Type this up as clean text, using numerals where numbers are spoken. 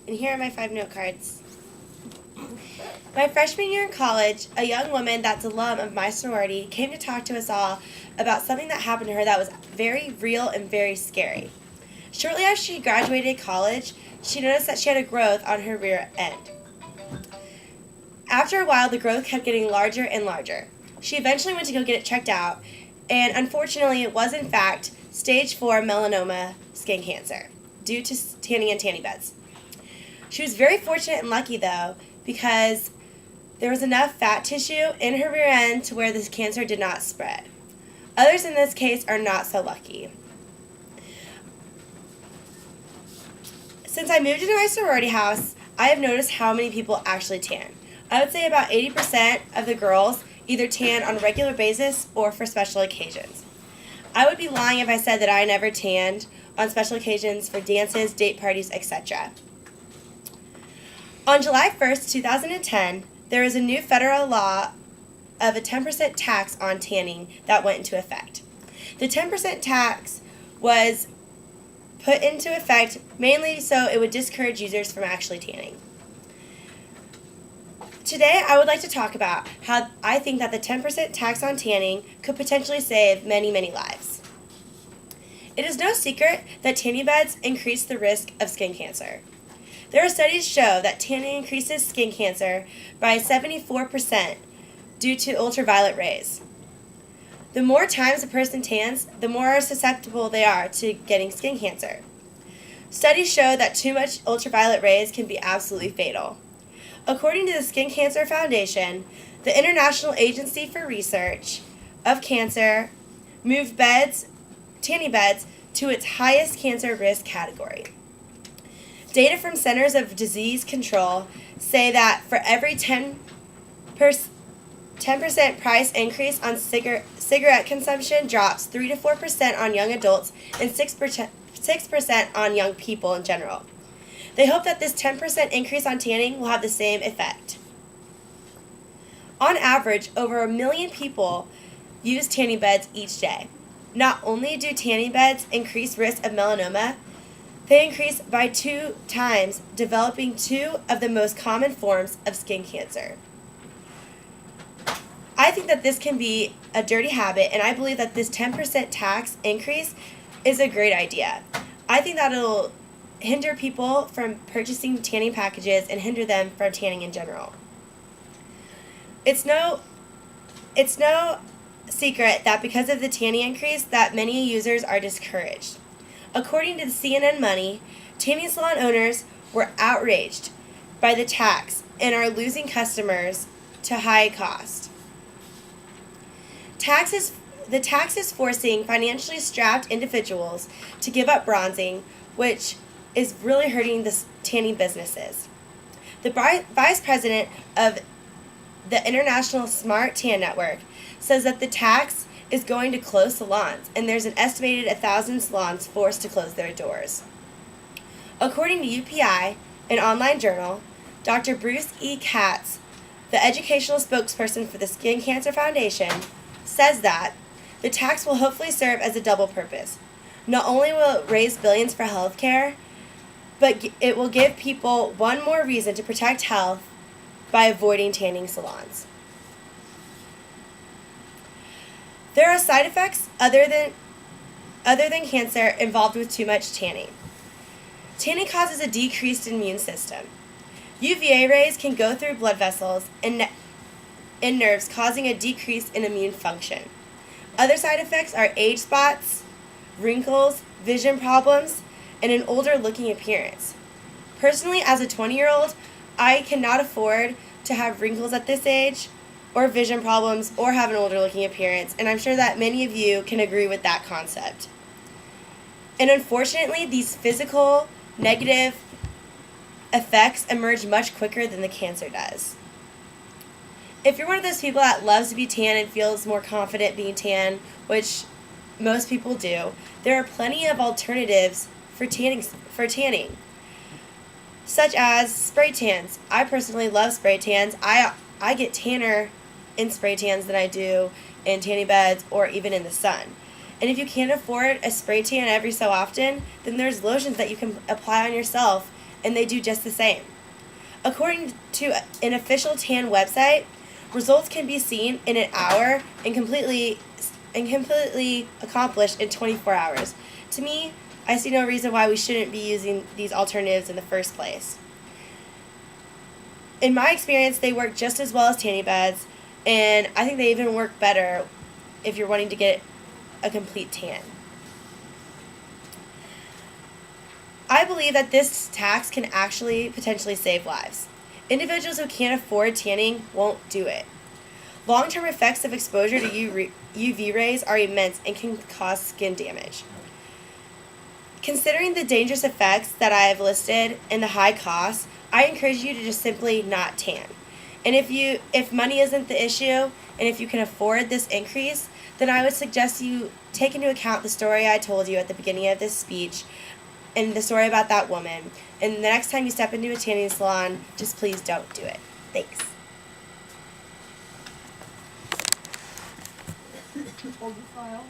and here are my 5 note cards. My freshman year in college, a young woman that's alum of my sorority came to talk to us all about something that happened to her that was very real and very scary. Shortly after she graduated college, she noticed that she had a growth on her rear end. After a while, the growth kept getting larger and larger. She eventually went to go get it checked out, and unfortunately, it was in fact stage 4 melanoma skin cancer due to tanning and tanning beds. She was very fortunate and lucky, though, because there was enough fat tissue in her rear end to where this cancer did not spread. Others in this case are not so lucky. Since I moved into my sorority house, I have noticed how many people actually tan. I would say about 80% of the girls either tan on a regular basis or for special occasions. I would be lying if I said that I never tanned on special occasions for dances, date parties, etc. On July 1st, 2010, there was a new federal law of a 10% tax on tanning that went into effect. The 10% tax was put into effect mainly so it would discourage users from actually tanning. Today, I would like to talk about how I think that the 10% tax on tanning could potentially save many, many lives. It is no secret that tanning beds increase the risk of skin cancer. There are studies show that tanning increases skin cancer by 74% due to ultraviolet rays. The more times a person tans, the more susceptible they are to getting skin cancer. Studies show that too much ultraviolet rays can be absolutely fatal. According to the Skin Cancer Foundation, the International Agency for Research of Cancer moved tanning beds to its highest cancer risk category. Data from Centers of Disease Control say that for every 10% price increase on cigarette consumption drops 3 to 4% on young adults and 6% on young people in general. They hope that this 10% increase on tanning will have the same effect. On average, over 1 million people use tanning beds each day. Not only do tanning beds increase risk of melanoma, they increase by 2 times, developing 2 of the most common forms of skin cancer. I think that this can be a dirty habit, and I believe that this 10% tax increase is a great idea. I think that it'll hinder people from purchasing tanning packages and hinder them from tanning in general. It's no secret that because of the tanning increase that many users are discouraged. According to the CNN Money, tanning salon owners were outraged by the tax and are losing customers to high cost. The tax is forcing financially strapped individuals to give up bronzing, which is really hurting the tanning businesses. The vice president of the International Smart Tan Network says that the tax is going to close salons, and there's an estimated 1,000 salons forced to close their doors. According to UPI, an online journal, Dr. Bruce E. Katz, the educational spokesperson for the Skin Cancer Foundation, says that the tax will hopefully serve as a double purpose. Not only will it raise billions for health care, but it will give people one more reason to protect health by avoiding tanning salons. There are side effects other than cancer involved with too much tanning. Tanning causes a decreased immune system. UVA rays can go through blood vessels and nerves, causing a decrease in immune function. Other side effects are age spots, wrinkles, vision problems, and an older-looking appearance. Personally, as a 20-year-old, I cannot afford to have wrinkles at this age, or vision problems, or have an older-looking appearance, and I'm sure that many of you can agree with that concept. And unfortunately, these physical, negative effects emerge much quicker than the cancer does. If you're one of those people that loves to be tan and feels more confident being tan, which most people do, there are plenty of alternatives for tanning, such as spray tans. I personally love spray tans. I get tanner in spray tans than I do in tanning beds or even in the sun. And if you can't afford a spray tan every so often, then there's lotions that you can apply on yourself and they do just the same. According to an official tan website, results can be seen in an hour and completely accomplished in 24 hours. To me, I see no reason why we shouldn't be using these alternatives in the first place. In my experience, they work just as well as tanning beds, and I think they even work better if you're wanting to get a complete tan. I believe that this tax can actually potentially save lives. Individuals who can't afford tanning won't do it. Long-term effects of exposure to UV rays are immense and can cause skin damage. Considering the dangerous effects that I have listed and the high costs, I encourage you to just simply not tan. And if money isn't the issue, and if you can afford this increase, then I would suggest you take into account the story I told you at the beginning of this speech and the story about that woman. And the next time you step into a tanning salon, just please don't do it. Thanks. Hold the file.